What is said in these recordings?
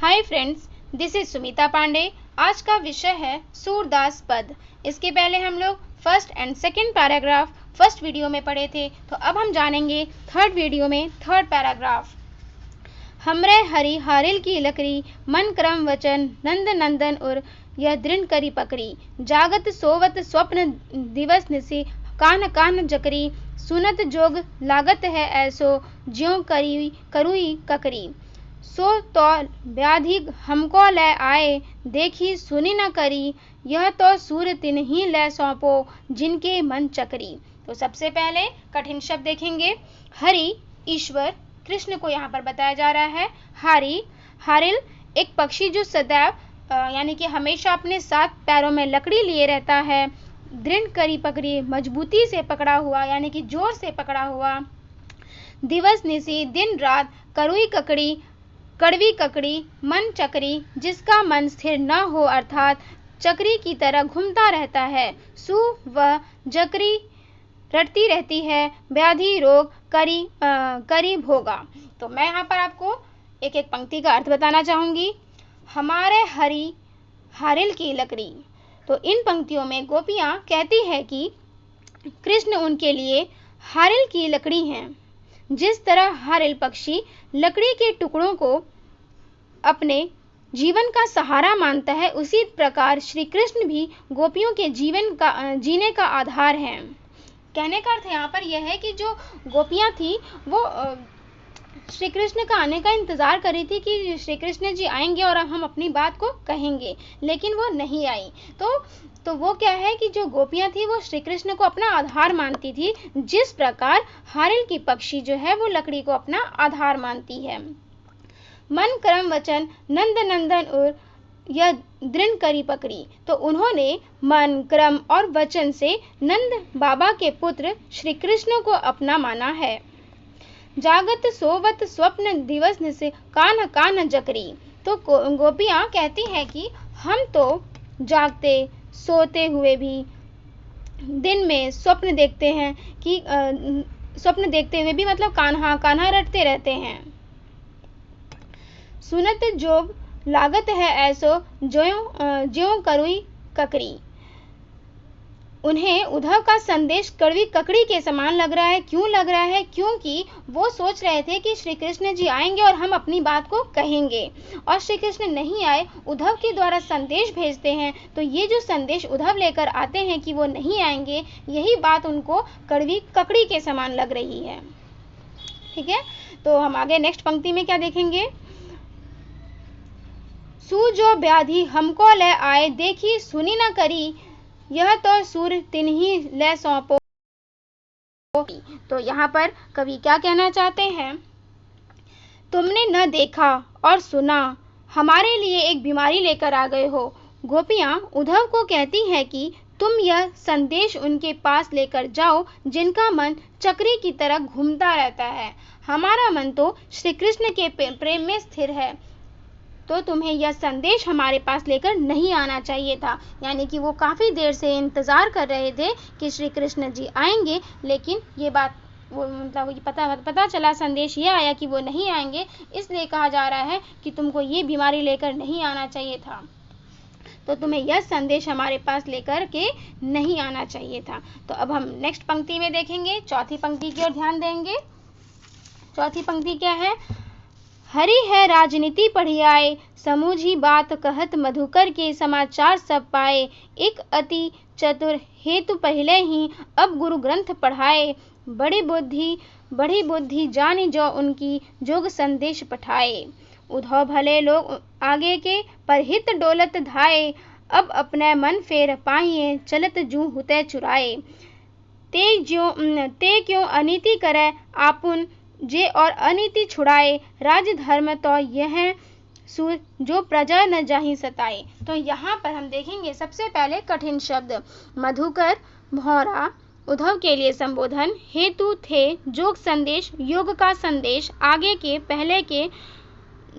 Hi friends, this is Sumita Pandey. आज का विषय है सूरदास पद। इसके पहले हम लोग first and second paragraph first video में पढ़े थे, तो अब हम जानेंगे थर्ड वीडियो में थर्ड पैराग्राफ। हमरे हरि हारिल की लकड़ी, मन क्रम वचन नंद नंदन उर, यह दृढ़ करी पकड़ी। जागत सोवत स्वप्न दिवस निसी, कान कान जकरी। सुनत जोग लागत है ऐसो, ज्यों करी करुई ककरी। सो तो व्याधि हमको ले आए, देखी सुनी न करी। यह तो सूर तिन्हीं ले सौंपो, जिनके मन चकरी। तो सबसे पहले कठिन शब्द देखेंगे। हरि ईश्वर, कृष्ण को यहाँ पर बताया जा रहा है। हारी हारिल एक पक्षी जो सदैव यानी कि हमेशा अपने साथ पैरों में लकड़ी लिए रहता है। दृढ़ करी पकड़ी, मजबूती से पकड़ा हुआ यानी कि जोर से पकड़ा हुआ। दिवस निसी, दिन रात। करुई ककड़ी, कड़वी ककड़ी। मन चक्री, जिसका मन स्थिर न हो अर्थात चक्री की तरह घूमता रहता है। सु वह जकरी, रटती रहती है। व्याधि रोग, करी भोगा। तो मैं यहाँ पर आपको एक एक पंक्ति का अर्थ बताना चाहूंगी। हमारे हरि हारिल की लकड़ी, तो इन पंक्तियों में गोपियां कहती है कि कृष्ण उनके लिए हारिल की लकड़ी हैं। जिस तरह हारिल पक्षी लकड़ी के टुकड़ों को अपने जीवन का सहारा मानता है, उसी प्रकार श्री कृष्ण भी गोपियों के जीवन का जीने का आधार हैं। कहने का अर्थ यहाँ पर यह है कि जो गोपियां थी वो श्री कृष्ण का आने का इंतजार कर रही थी कि श्री कृष्ण जी आएंगे और हम अपनी बात को कहेंगे, लेकिन वो नहीं आई। तो वो क्या है कि जो गोपियां थी वो श्री कृष्ण को अपना आधार मानती थी, जिस प्रकार हारिल की पक्षी जो है वो लकड़ी को अपना आधार मानती है। मन क्रम वचन नंद नंदन उर, यह दृढ़ करी पकड़ी। तो उन्होंने मन क्रम और वचन से नंद बाबा के पुत्र श्री कृष्ण को अपना माना है। जागत सोवत स्वप्न दिवस से, कान कान जकरी। तो गोपियां कहती है कि हम तो जागते सोते हुए भी दिन में स्वप्न देखते हैं कि स्वप्न देखते हुए भी मतलब कान्हा कान्हा रटते रहते हैं। सुनत जोग लागत है ऐसो, ज्यों करुई ककरी। उन्हें उद्धव का संदेश कड़वी ककड़ी के समान लग रहा है। क्यों लग रहा है? क्योंकि वो सोच रहे थे कि श्री कृष्ण जी आएंगे और हम अपनी बात को कहेंगे, और श्री कृष्ण नहीं आए, उद्धव के द्वारा संदेश भेजते हैं। तो ये जो संदेश उद्धव लेकर आते हैं कि वो नहीं आएंगे, यही बात उनको कड़वी ककड़ी के समान लग रही है। ठीक है, तो हम आगे नेक्स्ट पंक्ति में क्या देखेंगे। सु जो व्याधि हमको ले आए, देखी सुनी न करी। यह तो सूर तिन्हीं ले सौंपो। तो यहाँ पर कवि क्या कहना चाहते हैं। तुमने न देखा और सुना, हमारे लिए एक बीमारी लेकर आ गए हो। गोपियां उद्धव को कहती हैं कि तुम यह संदेश उनके पास लेकर जाओ, जिनका मन चक्री की तरह घूमता रहता है। हमारा मन तो श्री कृष्ण के प्रेम में स्थिर है, तो तुम्हें यह संदेश हमारे पास लेकर नहीं आना चाहिए था। यानी कि वो काफ़ी देर से इंतज़ार कर रहे थे कि श्री कृष्ण जी आएंगे, लेकिन ये बात वो मतलब पता चला, संदेश ये आया कि वो नहीं आएंगे, इसलिए कहा जा रहा है कि तुमको ये बीमारी लेकर नहीं आना चाहिए था, तो तुम्हें यह संदेश हमारे पास लेकर के नहीं आना चाहिए था। तो अब हम नेक्स्ट पंक्ति में देखेंगे, चौथी पंक्ति की ओर ध्यान देंगे। चौथी पंक्ति क्या है। हरि है राजनीति पढ़ियाए, समूझी बात कहत मधुकर के समाचार सब पाए। एक अति चतुर हेतु पहले ही, अब गुरु ग्रंथ पढ़ाए। बड़ी बुद्धि जानी जो उनकी, जोग संदेश पठाए। उद्धव भले लोग आगे के, पर हित डोलत धाये। अब अपने मन फेर पाइए, चलत जू हुते चुराए। ते क्यों अनीति करे आपुन, जे और अनीति छुड़ाए। राजधर्म तो यह सूर, जो प्रजा न जाहि सताए। तो यहाँ पर हम देखेंगे सबसे पहले कठिन शब्द। मधुकर, भौरा, उद्धव के लिए संबोधन। हेतु थे, जोग संदेश, योग का संदेश, आगे के पहले के,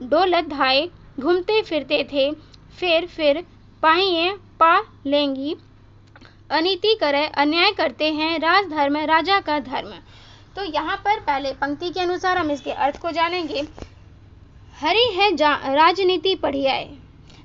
डोलत धाए, घूमते फिरते थे, फिर पाइए पा लेंगी, अनीति करे अन्याय करते हैं, राजधर्म राजा का धर्म। तो यहाँ पर पहले पंक्ति के अनुसार हम इसके अर्थ को जानेंगे। हरी है राजनीति पढ़िए।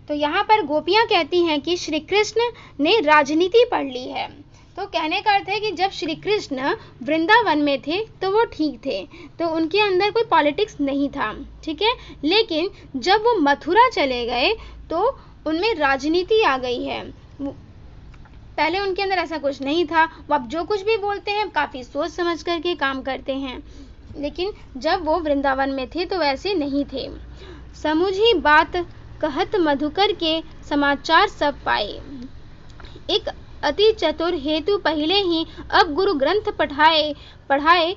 तो यहाँ पर गोपियाँ कहती हैं कि श्री कृष्ण ने राजनीति पढ़ ली है। तो कहने का अर्थ है कि जब श्री कृष्ण वृंदावन में थे तो वो ठीक थे, तो उनके अंदर कोई पॉलिटिक्स नहीं था, ठीक है। लेकिन जब वो मथुरा चले गए तो उनमें राजनीति आ गई है। पहले उनके अंदर ऐसा कुछ नहीं था, वो अब जो कुछ भी बोलते हैं काफ़ी सोच समझ करके काम करते हैं। लेकिन जब वो वृंदावन में थे तो वैसे नहीं थे। समझी बात कहत मधुकर के समाचार सब पाए, एक अति चतुर हेतु पहले ही अब गुरु ग्रंथ पढ़ाए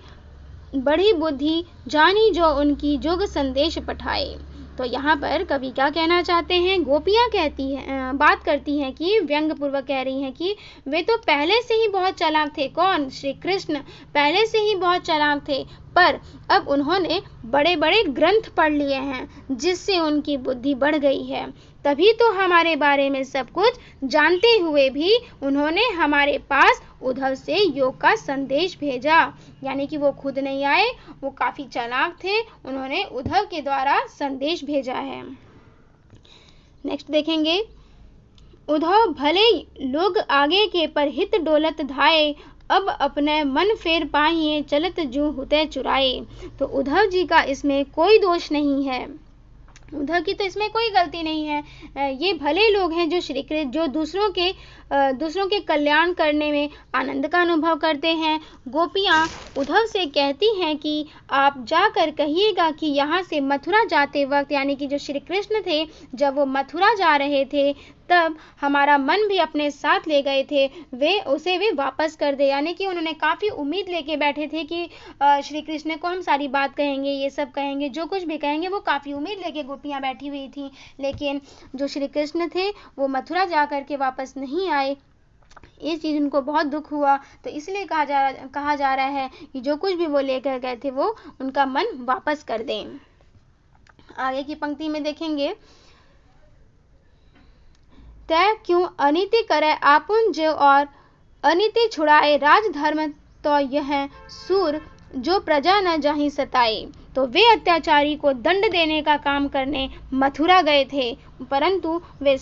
बड़ी बुद्धि जानी जो उनकी जोग संदेश पठाए। तो यहाँ पर कवि क्या कहना चाहते हैं, गोपियाँ बात करती हैं कि व्यंग पूर्वक कह रही हैं कि वे तो पहले से ही बहुत चालाक थे। कौन? श्री कृष्ण पहले से ही बहुत चालाक थे, पर अब उन्होंने बड़े बड़े ग्रंथ पढ़ लिए हैं जिससे उनकी बुद्धि बढ़ गई है। तभी तो हमारे बारे में सब कुछ जानते हुए भी उन्होंने हमारे पास उद्धव से योग का संदेश भेजा। यानी कि वो खुद नहीं आए, वो काफ़ी चालाक थे, उन्होंने उद्धव के द्वारा संदेश भेजा है। नेक्स्ट देखेंगे, उद्धव भले लोग आगे के पर हित डोलत धाये, अब अपने मन फेर पाहिए चलत जू हुते चुराए। तो उद्धव जी का इसमें कोई दोष नहीं है, उद्धव की तो इसमें कोई गलती नहीं है। ये भले लोग हैं जो श्री कृष्ण जो दूसरों के कल्याण करने में आनंद का अनुभव करते हैं। गोपियाँ उद्धव से कहती हैं कि आप जाकर कहिएगा कि यहाँ से मथुरा जाते वक्त, यानी कि जो श्री कृष्ण थे जब वो मथुरा जा रहे थे तब हमारा मन भी अपने साथ ले गए थे, वे वापस कर दे। यानी कि उन्होंने काफ़ी उम्मीद लेके बैठे थे कि श्री कृष्ण को हम सारी बात कहेंगे, ये सब कहेंगे, जो कुछ भी कहेंगे, वो काफ़ी उम्मीद लेके गोपियाँ बैठी हुई थी। लेकिन जो श्री कृष्ण थे वो मथुरा जा कर के वापस नहीं आए, ये चीज़ उनको बहुत दुख हुआ। तो इसलिए कहा जा रहा है कि जो कुछ भी वो लेकर गए थे वो उनका मन वापस कर दें। आगे की पंक्ति में देखेंगे, तय क्यों अनिति करे आपुन जो और अनिति छुड़ाए, राजधर्म तो यह सूर जो प्रजा न जाहि सताए। तो वे अत्याचारी को दंड देने का काम करने मथुरा गए थे, परंतु वे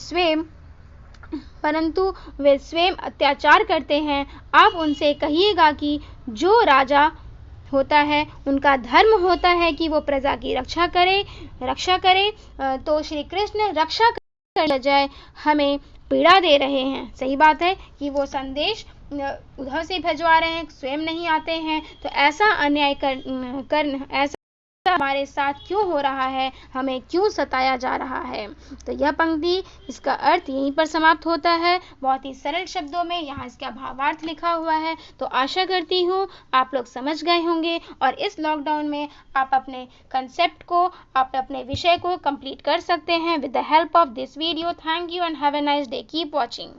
स्वयं अत्याचार करते हैं। आप उनसे कहिएगा कि जो राजा होता है उनका धर्म होता है कि वो प्रजा की रक्षा करे। तो श्री कृष्ण रक्षा कर जाए हमें पीड़ा दे रहे हैं। सही बात है कि वो संदेश उद्धव से भिजवा रहे हैं, स्वयं नहीं आते हैं। तो ऐसा अन्याय ऐसा हमारे साथ क्यों हो रहा है, हमें क्यों सताया जा रहा है। तो यह पंक्ति, इसका अर्थ यहीं पर समाप्त होता है। बहुत ही सरल शब्दों में यहाँ इसका भावार्थ लिखा हुआ है। तो आशा करती हूँ आप लोग समझ गए होंगे और इस लॉकडाउन में आप अपने कंसेप्ट को, आप अपने विषय को कंप्लीट कर सकते हैं with the help of this video. Thank you and have a nice day. Keep watching.